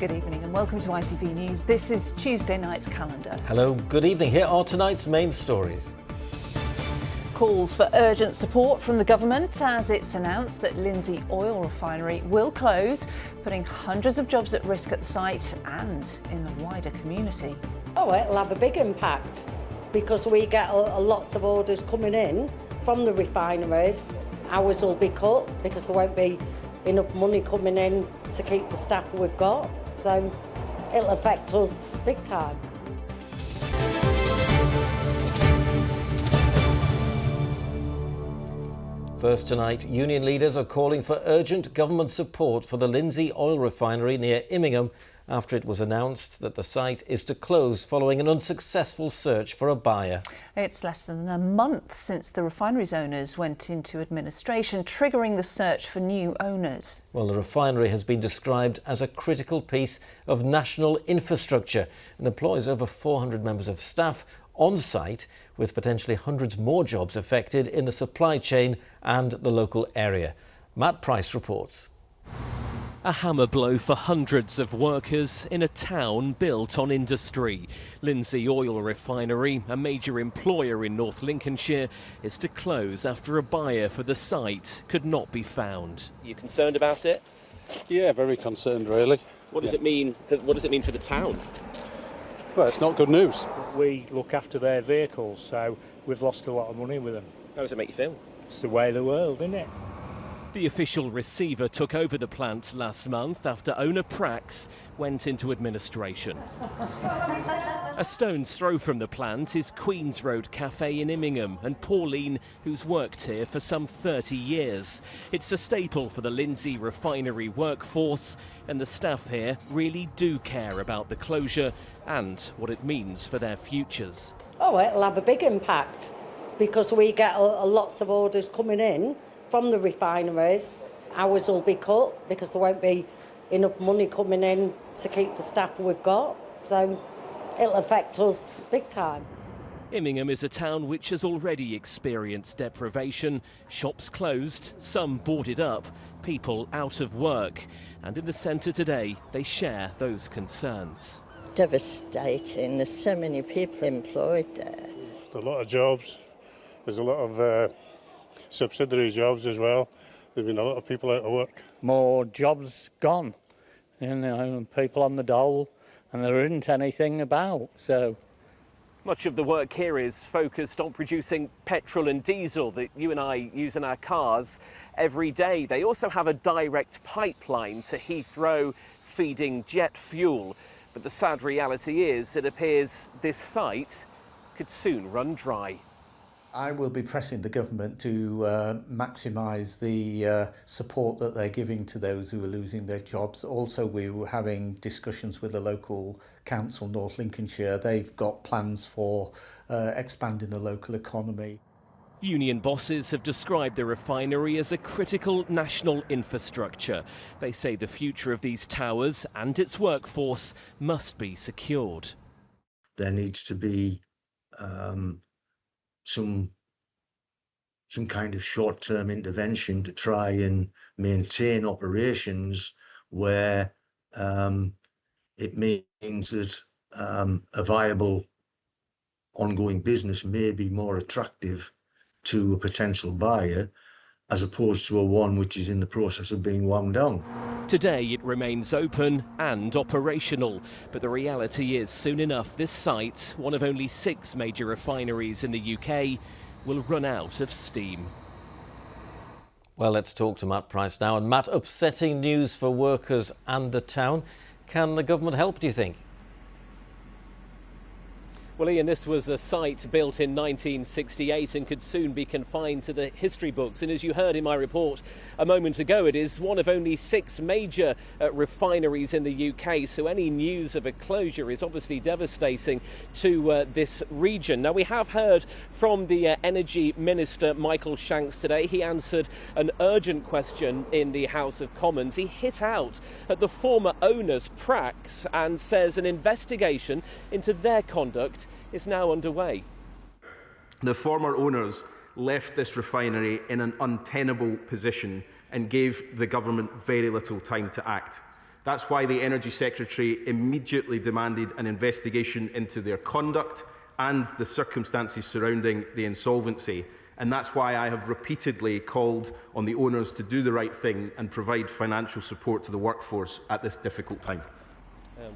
Good evening and welcome to ITV News. This is Tuesday night's calendar. Hello, good evening. Here are tonight's main stories. Calls for urgent support from the government as it's announced that Lindsey Oil Refinery will close, putting hundreds of jobs at risk at the site and in the wider community. Oh, it'll have a big impact because we get lots of orders coming in from the refineries. Hours will be cut because there won't be enough money coming in to keep the staff we've got. So it'll affect us big time. First tonight, union leaders are calling for urgent government support for the Lindsey Oil Refinery near Immingham after it was announced that the site is to close following an unsuccessful search for a buyer. It's less than a month since the refinery's owners went into administration, triggering the search for new owners. Well, the refinery has been described as a critical piece of national infrastructure and employs over 400 members of staff on site, with potentially hundreds more jobs affected in the supply chain and the local area. Matt Price reports. A hammer blow for hundreds of workers in a town built on industry. Lindsey Oil Refinery, a major employer in North Lincolnshire, is to close after a buyer for the site could not be found. Are you concerned about it? Yeah, very concerned really. What does it mean? What does it mean for the town? Well, it's not good news. We look after their vehicles, so we've lost a lot of money with them. How does it make you feel? It's the way of the world, isn't it? The official receiver took over the plant last month after owner Prax went into administration. A stone's throw from the plant is Queen's Road Cafe in Immingham and Pauline, who's worked here for some 30 years. It's a staple for the Lindsey Refinery workforce, and the staff here really do care about the closure and what it means for their futures. Oh, it'll have a big impact because we get lots of orders coming in from the refineries. Hours will be cut because there won't be enough money coming in to keep the staff we've got. So it'll affect us big time. Immingham is a town which has already experienced deprivation, shops closed, some boarded up, people out of work. And in the centre today, they share those concerns. Devastating. There's so many people employed there. There's a lot of jobs. There's a lot of subsidiary jobs as well. There's been a lot of people out of work. More jobs gone, and people on the dole, and there isn't anything about, so. Much of the work here is focused on producing petrol and diesel that you and I use in our cars every day. They also have a direct pipeline to Heathrow feeding jet fuel. But the sad reality is it appears this site could soon run dry. I will be pressing the government to maximise the support that they're giving to those who are losing their jobs. Also, we were having discussions with the local council, North Lincolnshire. They've got plans for expanding the local economy. Union bosses have described the refinery as a critical national infrastructure. They say the future of these towers and its workforce must be secured. There needs to be some kind of short-term intervention to try and maintain operations where it means that a viable ongoing business may be more attractive to a potential buyer as opposed to a one which is in the process of being wound down. Today it remains open and operational, but the reality is soon enough this site, one of only 6 major refineries in the UK, will run out of steam. Well, let's talk to Matt Price now. And Matt, upsetting news for workers and the town. Can the government help, do you think? Well, Ian, this was a site built in 1968 and could soon be confined to the history books. And as you heard in my report a moment ago, it is one of only 6 major refineries in the UK. So any news of a closure is obviously devastating to this region. Now, we have heard from the Energy Minister, Michael Shanks, today. He answered an urgent question in the House of Commons. He hit out at the former owners, Prax, and says an investigation into their conduct is now underway. The former owners left this refinery in an untenable position and gave the government very little time to act. That's why the Energy Secretary immediately demanded an investigation into their conduct and the circumstances surrounding the insolvency. And that's why I have repeatedly called on the owners to do the right thing and provide financial support to the workforce at this difficult time.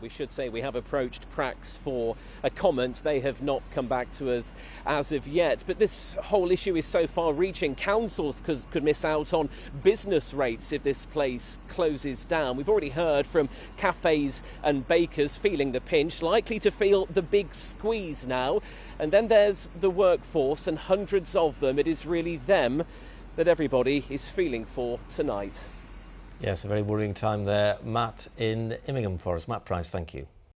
We should say we have approached Prax for a comment. They have not come back to us as of yet. But this whole issue is so far-reaching. Councils could miss out on business rates if this place closes down. We've already heard from cafes and bakers feeling the pinch, likely to feel the big squeeze now. And then there's the workforce, and hundreds of them. It is really them that everybody is feeling for tonight. Yes, a very worrying time there. Matt in Immingham for us. Matt Price, thank you.